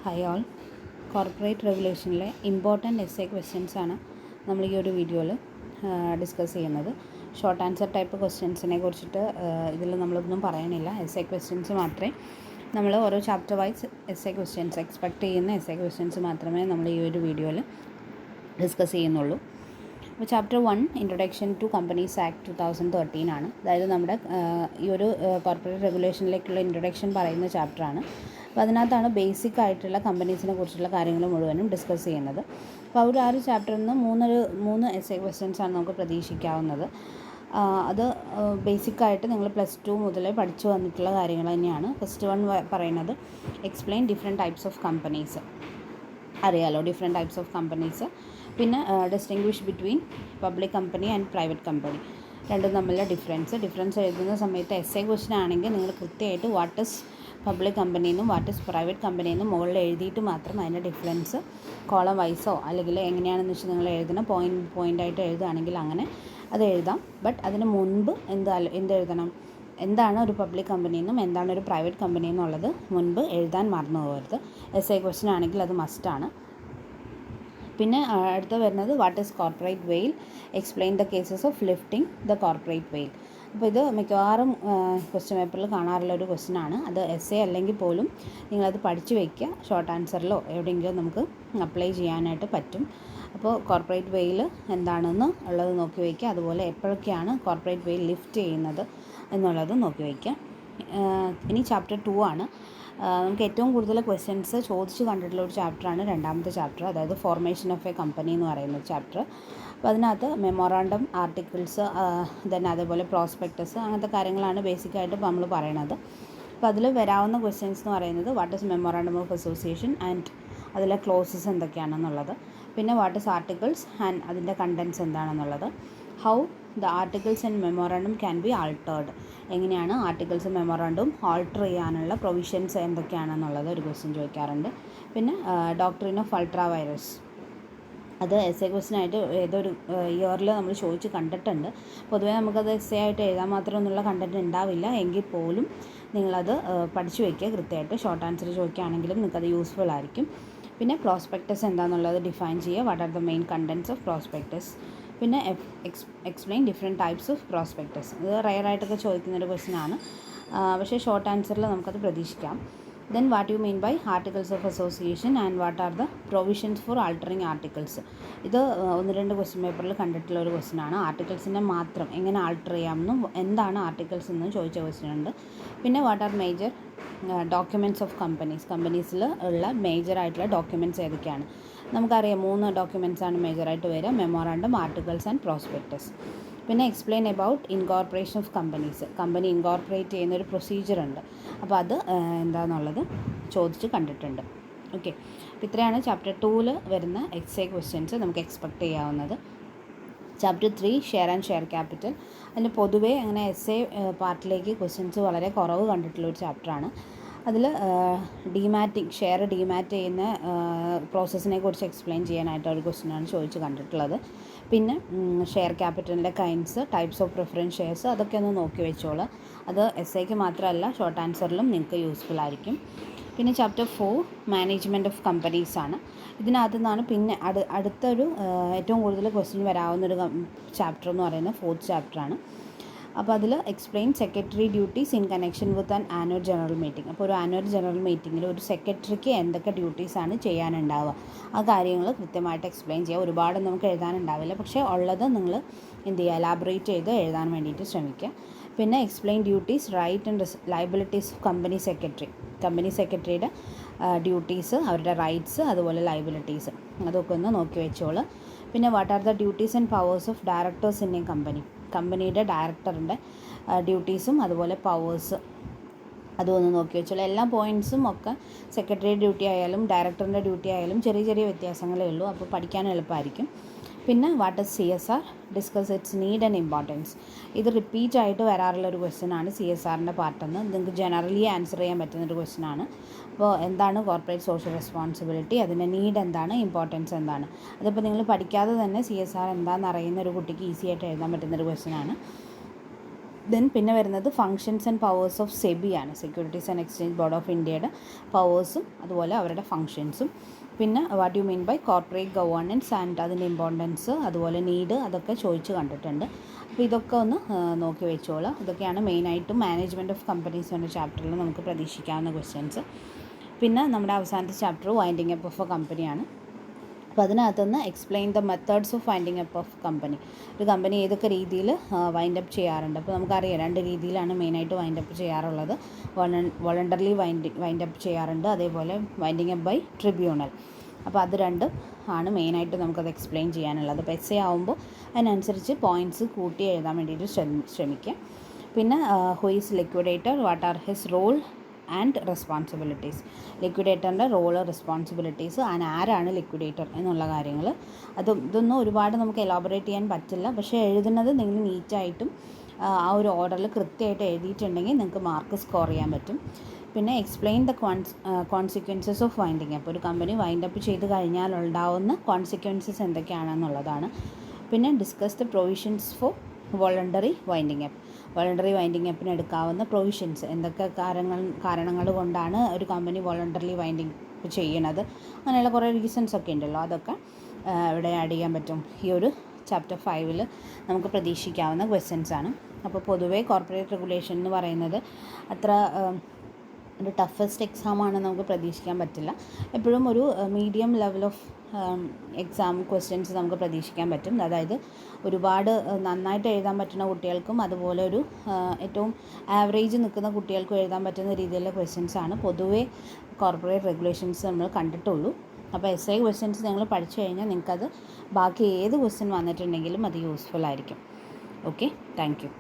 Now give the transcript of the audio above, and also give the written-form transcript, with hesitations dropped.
Hi all. Corporate റെഗുലേഷനിലെ important essay questions ആണ് നമ്മൾ ഈ ഒരു വീഡിയോയിൽ ഡിസ്കസ് ചെയ്യുന്നത്. ഷോർട്ട് ആൻസർ ടൈപ്പ് ക്വസ്റ്റ്യൻസിനെ കുറിച്ചിട്ട് ഇതിൽ നമ്മളൊന്നും പറയണില്ല. എസ്സേ ക്വസ്റ്റ്യൻസ് മാത്രമേ നമ്മൾ ഓരോ chapter wise essay questions expect ചെയ്യുന്ന എസ്സേ ക്വസ്റ്റ്യൻസ് മാത്രമേ നമ്മൾ ഈ ഒരു വീഡിയോയിൽ ഡിസ്കസ് ചെയ്യുന്നുള്ളൂ. അപ്പോൾ chapter 1 introduction to companies act 2013 ആണ്. അതായത് നമ്മുടെ ഈ ഒരു കോർപ്പറേറ്റ് റെഗുലേഷനിലേക്കുള്ള ഇൻട്രൊഡക്ഷൻ പറയുന്ന ചാപ്റ്ററാണ്. അപ്പോൾ അതിനകത്താണ് ബേസിക് ആയിട്ടുള്ള കമ്പനീസിനെ കുറിച്ചുള്ള കാര്യങ്ങൾ മുഴുവനും ഡിസ്കസ് ചെയ്യുന്നത്. അപ്പോൾ ആ ഒരു ചാപ്റ്ററിൽ നിന്ന് മൂന്ന് എസ്സേ ക്വസ്റ്റ്യൻസ് ആണ് നമുക്ക് പ്രതീക്ഷിക്കാവുന്നത്. അത് ബേസിക്കായിട്ട് നിങ്ങൾ +2 മുതലേ പഠിച്ചു വന്നിട്ടുള്ള കാര്യങ്ങൾ തന്നെയാണ്. ഫസ്റ്റ് വൺ പറയുന്നത് explain different types of companies. അറിയാലോ ഡിഫറെൻറ്റ് ടൈപ്സ് ഓഫ് കമ്പനീസ്. പിന്നെ distinguish between public company and private company, രണ്ടും തമ്മിലുള്ള ഡിഫറൻസ് എഴുതുന്ന സമയത്ത് എസ്സേ ക്വസ്റ്റ്യൻ ആണെങ്കിൽ നിങ്ങൾ കൃത്യമായിട്ട് വാട്ട് ഇസ് പബ്ലിക് കമ്പനി എന്നും വാട്ട് ഇസ് പ്രൈവറ്റ് കമ്പനി എന്നും മുകളിൽ എഴുതിയിട്ട് മാത്രം അതിൻ്റെ ഡിഫറൻസ് കോളം വൈസോ അല്ലെങ്കിൽ എങ്ങനെയാണെന്ന് വെച്ചാൽ നിങ്ങൾ എഴുതണം. പോയിൻ്റായിട്ട് എഴുതുകയാണെങ്കിൽ അങ്ങനെ അത് എഴുതാം. ബട്ട് അതിന് മുൻപ് എന്തെഴുതണം, എന്താണ് ഒരു പബ്ലിക് കമ്പനി എന്നും എന്താണ് ഒരു പ്രൈവറ്റ് കമ്പനി എന്നുള്ളത് മുൻപ് എഴുതാൻ മറന്നു പോകരുത്. എസ്സേ ക്വസ്റ്റ്യൻ ആണെങ്കിൽ അത് മസ്റ്റാണ്. പിന്നെ അടുത്ത വരുന്നത് വാട്ട് ഈസ് കോർപ്പറേറ്റ് വെയിൽ, explain the cases of lifting the corporate വെയിൽ. അപ്പോൾ ഇത് മിക്കവാറും ക്വസ്റ്റ്യൻ പേപ്പറിൽ കാണാറുള്ള ഒരു ക്വസ്റ്റ്യൻ ആണ്. അത് എസ്സേ അല്ലെങ്കിൽ പോലും നിങ്ങളത് പഠിച്ചു വയ്ക്കുക. ഷോർട്ട് ആൻസറിലോ എവിടെയെങ്കിലും നമുക്ക് അപ്ലൈ ചെയ്യാനായിട്ട് പറ്റും. അപ്പോൾ കോർപ്പറേറ്റ് വെയിൽ എന്താണെന്ന് ഉള്ളത് നോക്കി വയ്ക്കുക. അതുപോലെ എപ്പോഴൊക്കെയാണ് കോർപ്പറേറ്റ് വെയിൽ ലിഫ്റ്റ് ചെയ്യുന്നത് എന്നുള്ളത് നോക്കി വയ്ക്കുക. ഇനി ചാപ്റ്റർ 2 ആണ്. നമുക്ക് ഏറ്റവും കൂടുതൽ ക്വസ്റ്റ്യൻസ് ചോദിച്ച് കണ്ടിട്ടുള്ള ഒരു ചാപ്റ്ററാണ് രണ്ടാമത്തെ ചാപ്റ്റർ, അതായത് ഫോർമേഷൻ ഓഫ് എ കമ്പനി എന്ന് പറയുന്ന ചാപ്റ്റർ. അപ്പോൾ അതിനകത്ത് മെമ്മോറാണ്ടം, ആർട്ടിക്കിൾസ്, അതേപോലെ പ്രോസ്പെക്ടസ്, അങ്ങനത്തെ കാര്യങ്ങളാണ് ബേസിക്കായിട്ട് ഇപ്പോൾ നമ്മൾ പറയണത്. അപ്പോൾ അതിൽ വരാവുന്ന ക്വസ്റ്റ്യൻസ് എന്ന് പറയുന്നത് what is memorandum of association and അതിലെ ക്ലോസസ് എന്തൊക്കെയാണെന്നുള്ളത്, പിന്നെ വാട്ട് ഈസ് ആർട്ടിക്കിൾസ് ആൻഡ് അതിൻ്റെ കണ്ടൻസ് എന്താണെന്നുള്ളത്, how the articles and memorandum can be altered, എങ്ങനെയാണ് ആർട്ടിക്കിൾസും മെമ്മോറാണ്ടം ആൾട്ടർ ചെയ്യാനുള്ള പ്രൊവിഷൻസ് എന്തൊക്കെയാണെന്നുള്ളത് ഒരു ക്വസ്റ്റ്യൻ ചോദിക്കാറുണ്ട്. പിന്നെ ഡോക്ട്രിൻ ഓഫ് അൾട്രാ വൈറസ്, അത് എസ്സേ ക്വസ്റ്റ്യൻ ആയിട്ട് ഏതൊരു ഇയറിൽ നമ്മൾ ചോദിച്ച് കണ്ടിട്ടുണ്ട്. പൊതുവേ നമുക്കത് എസ്സേ ആയിട്ട് എഴുതാൻ മാത്രമൊന്നുള്ള കണ്ടൻറ്റ് ഉണ്ടാവില്ല. എങ്കിൽ പോലും നിങ്ങളത് പഠിച്ചു വയ്ക്കുക കൃത്യമായിട്ട്. ഷോർട്ട് ആൻസർ ചോദിക്കുകയാണെങ്കിലും നിങ്ങൾക്കത് യൂസ്ഫുൾ ആയിരിക്കും. പിന്നെ പ്രോസ്പെക്ടസ് എന്താണെന്നുള്ളത് ഡിഫൈൻ ചെയ്യുക. What are the main contents of prospectus. പിന്നെ explain different types of prospectus. ഇത് റയറായിട്ടൊക്കെ ചോദിക്കുന്നൊരു ക്വസ്റ്റ്യൻ ആണ്. പക്ഷേ ഷോർട്ട് ആൻസറിൽ നമുക്കത് പ്രതീക്ഷിക്കാം. Then what you mean by articles of association and what are the provisions for altering articles. ഇത് 1-2 ക്വസ്റ്റ്യൻ പേപ്പറിൽ കണ്ടിട്ടുള്ള ഒരു ക്വസ്റ്റ്യൻ ആണ്. ആർട്ടിക്കിൾസിനെ മാത്രം എങ്ങനെ ആൾട്ടർ ചെയ്യാമെന്നും എന്താണ് ആർട്ടിക്കിൾസ് എന്നും ചോദിച്ച ക്വസ്റ്റ്യൻ ഉണ്ട്. പിന്നെ what are major documents of കമ്പനീസിൽ ഉള്ള മേജറായിട്ടുള്ള ഡോക്യുമെൻറ്റ്സ് ഏതൊക്കെയാണ്. നമുക്കറിയാം 3 ഡോക്യുമെൻറ്റ്സാണ് മേജറായിട്ട് വരിക: മെമ്മോറാണ്ടം, ആർട്ടിക്കിൾസ് ആൻഡ് പ്രോസ്പെക്ടസ്. പിന്നെ explain about incorporation of companies. Company incorporate ചെയ്യുന്നൊരു പ്രൊസീജിയർ ഉണ്ട്. അപ്പോൾ അത് എന്താണെന്നുള്ളത് ചോദിച്ച് കണ്ടിട്ടുണ്ട്. ഓക്കെ, അപ്പോൾ ഇത്രയാണ് ചാപ്റ്റർ 2 വരുന്ന എസ്സേ ക്വസ്റ്റ്യൻസ് നമുക്ക് എക്സ്പെക്റ്റ് ചെയ്യാവുന്നത്. Chapter 3 share and share capital. അതിന് പൊതുവേ അങ്ങനെ എസ്സേ പാർട്ടിലേക്ക് ക്വസ്റ്റ്യൻസ് വളരെ കുറവ് കണ്ടിട്ടുള്ളൊരു ചാപ്റ്ററാണ്. അതിൽ ഷെയർ ഡീമാറ്റ് ചെയ്യുന്ന പ്രോസസ്സിനെ കുറിച്ച് എക്സ്പ്ലെയിൻ ചെയ്യാനായിട്ട് ഒരു ക്വസ്റ്റ്യനാണ് ചോദിച്ച് കണ്ടിട്ടുള്ളത്. പിന്നെ ഷെയർ ക്യാപിറ്റലിൻ്റെ kinds, types of preference shares, അതൊക്കെ ഒന്ന് നോക്കി വെച്ചോളൂ. അത് എസ്സേക്ക് മാത്രമല്ല ഷോർട്ട് ആൻസറിലും നിങ്ങൾക്ക് യൂസ്ഫുൾ ആയിരിക്കും. പിന്നെ ചാപ്റ്റർ 4 മാനേജ്മെൻറ്റ് ഓഫ് കമ്പനീസ് ആണ്. ഇതിനകത്തു നിന്നാണ് പിന്നെ അടുത്തൊരു ഏറ്റവും കൂടുതൽ ക്വസ്റ്റ്യൻ വരാവുന്നൊരു ചാപ്റ്റർ എന്ന് പറയുന്നത് 4th ചാപ്റ്ററാണ്. അപ്പോൾ അതിൽ explain secretary duties in connection with an annual general meeting. അപ്പോൾ ഒരു ആനുവൽ ജനറൽ മീറ്റിങ്ങിൽ ഒരു സെക്രട്ടറിക്ക് എന്തൊക്കെ ഡ്യൂട്ടീസാണ് ചെയ്യാനുണ്ടാവുക, ആ കാര്യങ്ങൾ കൃത്യമായിട്ട് എക്സ്പ്ലെയിൻ ചെയ്യുക. ഒരുപാട് നമുക്ക് എഴുതാനുണ്ടാവില്ല, പക്ഷേ ഉള്ളത് നിങ്ങൾ എന്ത് ചെയ്യുക, എലാബറേറ്റ് ചെയ്ത് എഴുതാൻ വേണ്ടിയിട്ട് ശ്രമിക്കുക. പിന്നെ explain duties, right and liabilities of company സെക്രട്ടറിയുടെ ഡ്യൂട്ടീസ്, അവരുടെ റൈറ്റ്സ്, അതുപോലെ ലയബിലിറ്റീസ്, അതൊക്കെ ഒന്ന് നോക്കി വെച്ചോളൂ. പിന്നെ what are the duties and powers of directors in a കമ്പനിയുടെ ഡയറക്ടറിൻ്റെ ഡ്യൂട്ടീസും അതുപോലെ പവേഴ്സ്, അതും ഒന്ന് നോക്കി വെച്ചോളൂ. എല്ലാ പോയിൻറ്റ്സും ഒക്കെ സെക്രട്ടറി ഡ്യൂട്ടി ആയാലും ഡയറക്ടറിൻ്റെ ഡ്യൂട്ടി ആയാലും ചെറിയ വ്യത്യാസങ്ങളേ ഉള്ളൂ. അപ്പോൾ പഠിക്കാൻ എളുപ്പമായിരിക്കും. പിന്നെ what is CSR, discuss its need and importance. ഇത് റിപ്പീറ്റ് ആയിട്ട് വരാറുള്ള ഒരു ക്വസ്റ്റ്യൻ ആണ്. CSRൻ്റെ പാർട്ടെന്ന് നിങ്ങൾക്ക് ജനറലി ആൻസർ ചെയ്യാൻ പറ്റുന്നൊരു ക്വസ്റ്റ്യൻ ആണ്. അപ്പോൾ എന്താണ് കോർപ്പറേറ്റ് സോഷ്യൽ റെസ്പോൺസിബിലിറ്റി, അതിൻ്റെ നീഡ് എന്താണ്, ഇമ്പോർട്ടൻസ് എന്താണ്, അതിപ്പോൾ നിങ്ങൾ പഠിക്കാതെ തന്നെ CSR എന്താണെന്ന് അറിയുന്ന ഒരു കുട്ടിക്ക് ഈസി ആയിട്ട് എഴുതാൻ പറ്റുന്നൊരു ക്വസ്റ്റ്യൻ ആണ്. പിന്നെ വരുന്നത് functions and powers of SEBI ആണ്, securities and exchange board of ഇന്ത്യയുടെ പവേഴ്സും അതുപോലെ അവരുടെ ഫങ്ഷൻസും. പിന്നെ what you mean by corporate governance and അതിൻ്റെ ഇമ്പോർട്ടൻസ്, അതുപോലെ നീഡ്, അതൊക്കെ ചോദിച്ച് കണ്ടിട്ടുണ്ട്. അപ്പോൾ ഇതൊക്കെ ഒന്ന് നോക്കി വെച്ചോളാം. ഇതൊക്കെയാണ് മെയിനായിട്ടും മാനേജ്മെൻറ്റ് ഓഫ് കമ്പനീസ് എന്ന ചാപ്റ്ററിൽ നമുക്ക് പ്രതീക്ഷിക്കാവുന്ന ക്വസ്റ്റ്യൻസ്. പിന്നെ നമ്മുടെ അവസാനത്തെ chapter winding up of A കമ്പനിയാണ്. അപ്പോൾ അതിനകത്തുനിന്ന് explain the methods of winding up of company. ഒരു കമ്പനി ഏതൊക്കെ രീതിയിൽ വൈൻഡ് അപ്പ് ചെയ്യാറുണ്ട്. അപ്പോൾ നമുക്കറിയാം 2 രീതിയിലാണ് മെയിനായിട്ട് വൈൻഡ് അപ്പ് ചെയ്യാറുള്ളത്. വോളണ്ടറിലി വൈൻഡ് അപ്പ് ചെയ്യാറുണ്ട്, അതേപോലെ വൈൻഡിങ് അപ്പ് ബൈ ട്രിബ്യൂണൽ. അപ്പോൾ അത് രണ്ടും ആണ് മെയിനായിട്ട് നമുക്കത് എക്സ്പ്ലെയിൻ ചെയ്യാനുള്ളത്. അപ്പോൾ എസ്സേ ആവുമ്പോൾ അതിനനുസരിച്ച് പോയിൻറ്റ്സ് കൂട്ടി എഴുതാൻ വേണ്ടിയിട്ട് ശ്രമിക്കുക. പിന്നെ who is liquidator, what are his role and responsibilities, ലിക്വിഡേറ്ററിൻ്റെ റോള്, റെസ്പോൺസിബിലിറ്റീസ്, ആരാണ് ലിക്വിഡേറ്റർ എന്നുള്ള കാര്യങ്ങൾ. ഇതൊന്നും ഒരുപാട് നമുക്ക് എലാബറേറ്റ് ചെയ്യാൻ പറ്റില്ല. പക്ഷേ എഴുതുന്നത് നിങ്ങൾ നീറ്റായിട്ടും ആ ഒരു ഓർഡറിൽ കൃത്യമായിട്ട് എഴുതിയിട്ടുണ്ടെങ്കിൽ നിങ്ങൾക്ക് മാർക്ക് സ്കോർ ചെയ്യാൻ പറ്റും. പിന്നെ explain the consequences of winding up. ഒരു കമ്പനി വൈൻഡ് അപ്പ് ചെയ്ത് കഴിഞ്ഞാൽ ഉണ്ടാവുന്ന കോൺസിക്വൻസസ് എന്തൊക്കെയാണെന്നുള്ളതാണ്. പിന്നെ discuss the provisions for voluntary winding up. Voluntary winding അപ്പിന് എടുക്കാവുന്ന പ്രൊവിഷൻസ്, എന്തൊക്കെ കാരണങ്ങൾ കൊണ്ടാണ് ഒരു കമ്പനി വോളണ്ടറി വൈൻഡിങ് അപ്പ് ചെയ്യണത്, അങ്ങനെയുള്ള കുറേ റീസൺസ് ഒക്കെ ഉണ്ടല്ലോ. അതൊക്കെ ഇവിടെ ആഡ് ചെയ്യാൻ പറ്റും. ഈ ഒരു ചാപ്റ്റർ 5 നമുക്ക് പ്രതീക്ഷിക്കാവുന്ന ക്വസ്റ്റ്യൻസാണ്. അപ്പോൾ പൊതുവേ കോർപ്പറേറ്റ് റെഗുലേഷൻ എന്ന് പറയുന്നത് അത്ര ഒരു ടഫസ്റ്റ് എക്സാമാണ് നമുക്ക് പ്രതീക്ഷിക്കാൻ പറ്റില്ല. എപ്പോഴും ഒരു medium level of exam questions നമുക്ക് പ്രതീക്ഷിക്കാൻ പറ്റും. അതായത് ഒരുപാട് നന്നായിട്ട് എഴുതാൻ പറ്റുന്ന കുട്ടികൾക്കും അതുപോലെ ഒരു ഏറ്റവും ആവറേജ് നിൽക്കുന്ന കുട്ടികൾക്കും എഴുതാൻ പറ്റുന്ന രീതിയിലുള്ള ക്വസ്റ്റ്യൻസാണ് പൊതുവേ കോർപ്പറേറ്റ് റെഗുലേഷൻസ് നമ്മൾ കണ്ടിട്ടുള്ളൂ. അപ്പോൾ എസ്ഐ ക്വസ്റ്റ്യൻസ് നിങ്ങൾ പഠിച്ചു കഴിഞ്ഞാൽ നിങ്ങൾക്കത് ബാക്കി ഏത് ക്വസ്റ്റ്യൻ വന്നിട്ടുണ്ടെങ്കിലും അത് യൂസ്ഫുൾ ആയിരിക്കും. Okay, thank you.